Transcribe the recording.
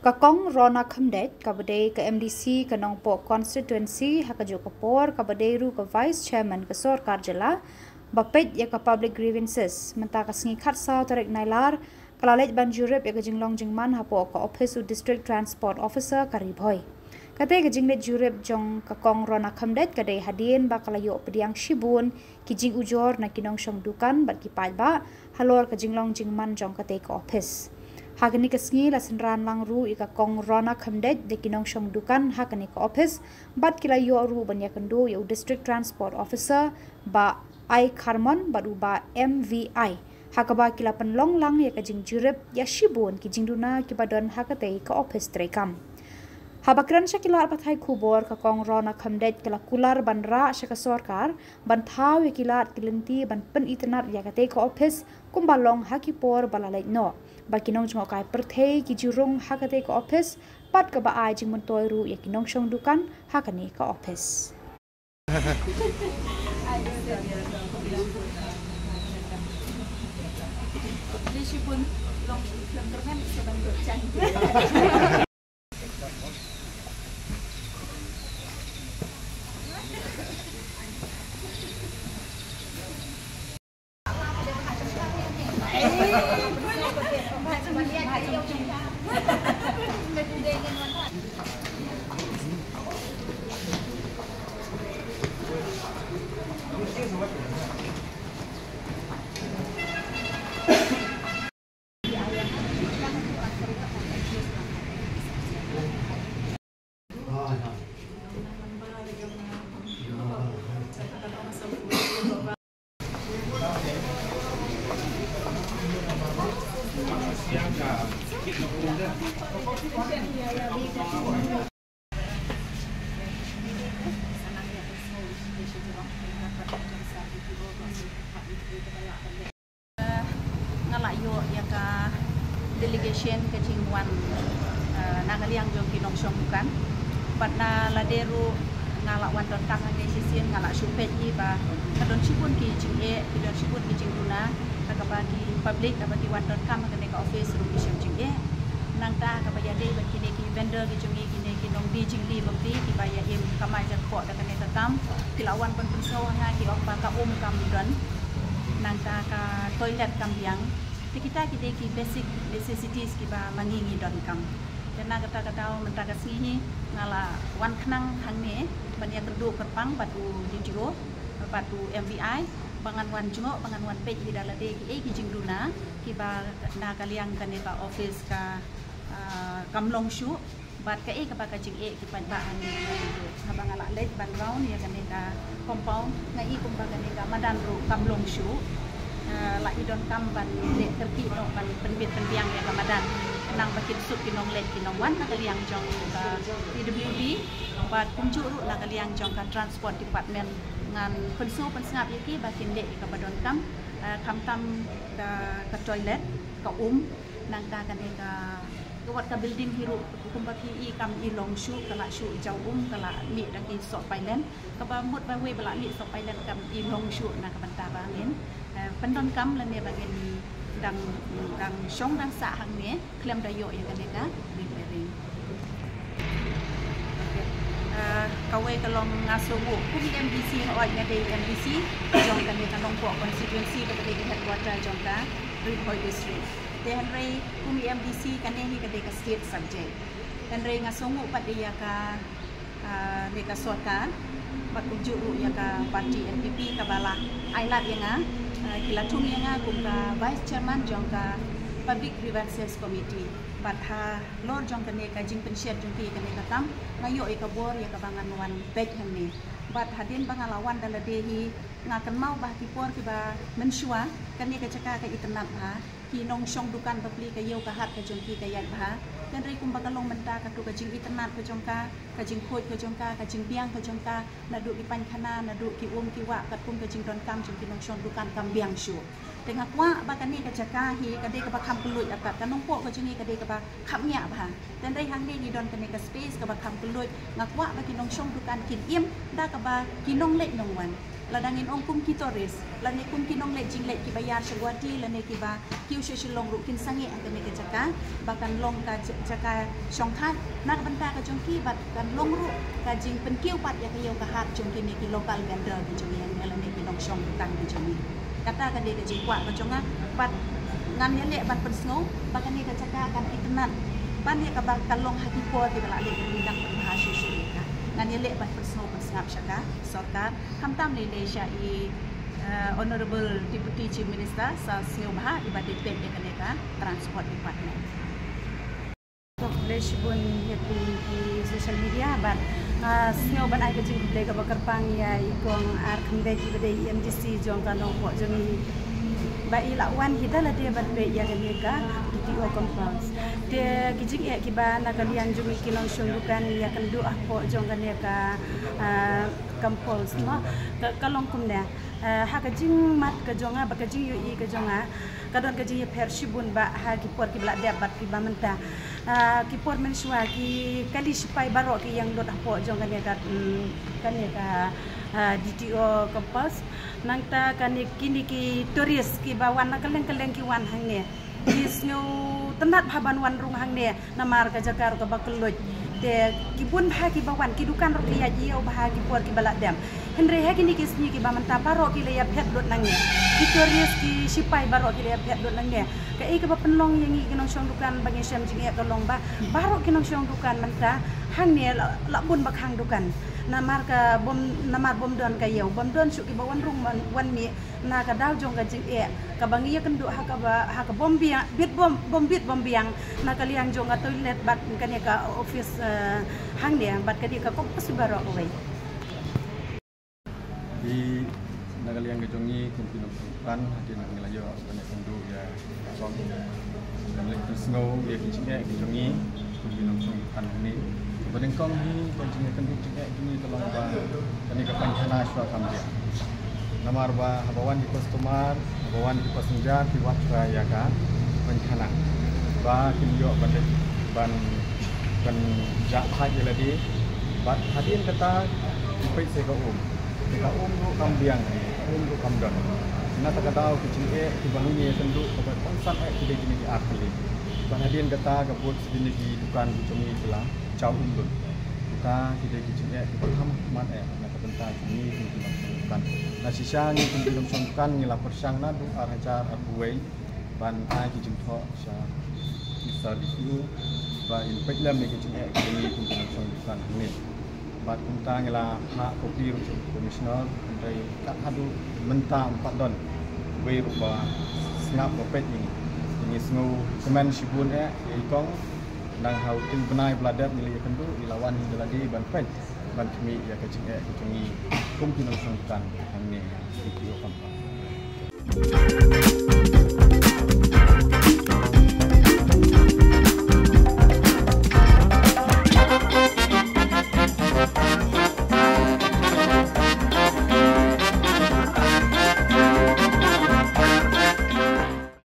Kakong Rona Khamdet kabade ke MDC ke Nongpo constituency hakajo kapor kabade ru ke vice chairman ke Sarkar jela bapet ya ke public grievances menta ka sngi khatsa torek nailar kalalej ban jurep ya ke jinglong jingman hapo ke office u district transport officer karibhoi kate ke jinglet jurep jong kakong Rona Khamdet kade hadien ba kalayo pediang shibun ki jing ujor na kinong shong dukan bat ki pai ba halor ke jinglong jingman jong kate ke office Hakani kesngi la senran lang ru ika kong Rona Khamdet de kinong shong dukan hakani ke office bat kila yo ru banya kendo yo district transport officer ba I Karmon baru ba MVI hakaba kila penlong lang ya kajing jurep ya shibun ki jingduna ki badon hakate ke office trekam Habakran syakila pathai kubor ka kong Rona Khamdet kala kular ban ra syaka Sarkar ban thaw kilat kilenti ban pen internet ya kate ke office kumbalong hakipor balalai no bakinong jong kai perthei ki jurung hakate ke office pat ka ba ai jing montoy ru ya kinong shong dukan hakani ke office ngalayo ya ka delegation ke jingwan nangaliang jong kinong shong bukan pat na laderu ngalak wan don kang age sisien ngalak supet i ba kadon sipun ki jinge kidon sipun ki jinguna ka bagi public ka bagi wan don kang ke office ru ki jinge nang ta ka bayade ban kini ki vendor ki jingi kini kinong di jingli bapti ki baya im kamai jan ko da kane tam kilawan pun pensaw nga ki okpa ka kam don nang ta ka toilet kam yang kita ki basic necessities ki ba mangingi don kam karena kata-kata mentaka sini ngala wan khnang hangne banya kerdu kerpang batu DTO batu MVI bangan wan jungo bangan wan pej di dalade ki jingduna ki ba na kaliang kaneta office ka kamlong shu bat ka ka ba jing ki pan ba han habang ngala let ban round ya kaneta compound ngai kumba kaneta madan ru kamlong shu la idon kam ban le terti no ban penbit penbiang ya kamadan nang bakit sup kinong let kinong wan na kaliang jong ka PWD bat kumju ru na kaliang jong ka transport department ngan pensu pensngap yaki bakin le ka badon kam tam ka toilet ka nang ka kan ka wat ka building hiru kumba ki kam i long shu kala shu jau kala mi daki so pailen ka ba mut ba we bala mi so pailen kam i long shu na ka banta bangin pendon kam la ne bagen dang shong dang sa hang ne klem da yo ya kaneka repairing kawe kalong ngasungu kumi MDC ho ya de MDC jong kaneka Nongpo constituency ka de headquarter jong ka Ripoi district de hanrei kumi MDC kaneni ka de ka state subject hanrei ngasungu pat de ya ka de ka Sarkar pat uju ya ka parti NPP ka bala ailat ya nga kilatung yang aku ka vice chairman jong ka public grievances committee bat ha lor jong ka ne ka jing pensier jong ki ka ne ka tam ngayo e ka bor ya ka bangan wan pej han ne bat hadin bangalawan daladehi ngakan mau bah ki por ki ba menshua ka ne ka caka ka itnat ha ki nong shong dukan bapli ka yo ka hat ka jong ki ka yat ha dan ri kum bakalong menta ka tu ka jing itnat ka jong ka jing khoj ka jong ka jing biang ka jong ka na du ki pan khana na du ki ki wa ka kum ka jing don kam jong ki nong shong dukan kam biang shu tengah kwa ba kan ni ka caka hi ka de ka ba kham peluit akat ka nong po ka jing ka de ka ba kham nya ba dan ri hang ni don ka ne ka space ka ba kham peluit ngakwa ba ki nong shong dukan kin im da ka ba ki nong let nong wan ladangin ong kum kitoris lani kum kinong le jing le ki bayar shagwati lani ki ba kiu shilong rukin sange angkane ke jaka bakan long ka jaka shongkhat nak banta ka jongki bat kan long ru ka jing pen kiu pat ya ka yo ka hat jongki ne ki local vendor ki jongi yang lani ki nong shong tang ki jongi kata ka de ka jing kwa ka jonga pat ngan ya le bat pen snow bakan ne ka jaka kan itenan ban ne ka bakan long haki po ki bala le ki dang bahasa syurika ngan ya le bat pen snow pen sngap shaka sorkar hamtam le le sha I Honorable Deputy Chief Minister sa Sngeu Baha ibadi pet kaneka transport department. Flash bun yapi di social media ban Sngeu ban ai kajing blai ka bakar pang ya ikong ar khamdai ki badai MDC jong ka nong po jong ba ilawan hidala dia ban pe ya kaneka DTO compounds de kijing ya ki ba na kalian jong kinong syungdukan ya kandu po jong kaneka compounds no kalong kumna hakajing mat ka jonga bakajing ui ka jonga kadon kajing pershibun ba ha ki por ki bla debat ki bamenta ki por mensua ki kali sipai baro ki yang dot po jonga ne ka DTO kompas nangta kan kini ki turis ki bawan na kaleng ki wan hang ne Sngeu tenat haban wan rung hang ne namar ka jakar ka bakeloj de kibun bahagi bawan kidukan ro ya jiau bahagi por ki balak dam henre ha kini kisni ki bamanta paro ki le ya phet dot nangnya victorious ki sipai baro ki le ya phet dot nangnya ka e ka penlong yang i kinong syong dukan bagi syam jing ya kolong ba baro kinong syong dukan manta hang ne la bun bak hang dukan namar bom don ka yau bom don su ki bawan rung wan mi na ka daw jong ka jing e ka bangi ya kendu ha ka bom biang bit bom biang na ka liang jong ka toilet bat kan ya ka office hang dia bat ka di ka kok pasibaro away di nagal yang kejongi kumpul kan hati nak ngelayo banyak kundu ya song dan lek Sngeu ya kejongi kumpul kan ini badeng kong ni kejongi kundu juga ini tolong ba kani ka panjana swa kam dia namar ba habawan di customer habawan di passenger di watra ya ka panjana ba kinyo ban kan jak haji lagi bat hadiin kata ipai se ka kita du kambiang du kamdon na ta kadao ki chinge ki bangi tendu ko konsan ki de ni akli ban hadian kata ka put sini di dukan di cumi pula chau dun kita ki de ki chinge ki baham mat na ta benta ni kan na sisang ni ki dum songkan ni la persang na du arajar abuai ban ai ki jintho sha bisa di ba in peklam ni ki chinge ki ni ki dum songkan ni bat kunta ngela hak kopi komisioner dari kat hadu mentang 4 don we rupa snap bopet ini Sngeu kemen sibun ikong nang hau tin benai bladat ni kendu ilawan diladi ban pet ban kemi ya kecing kecengi kum kinong sangkan hang ni video kampa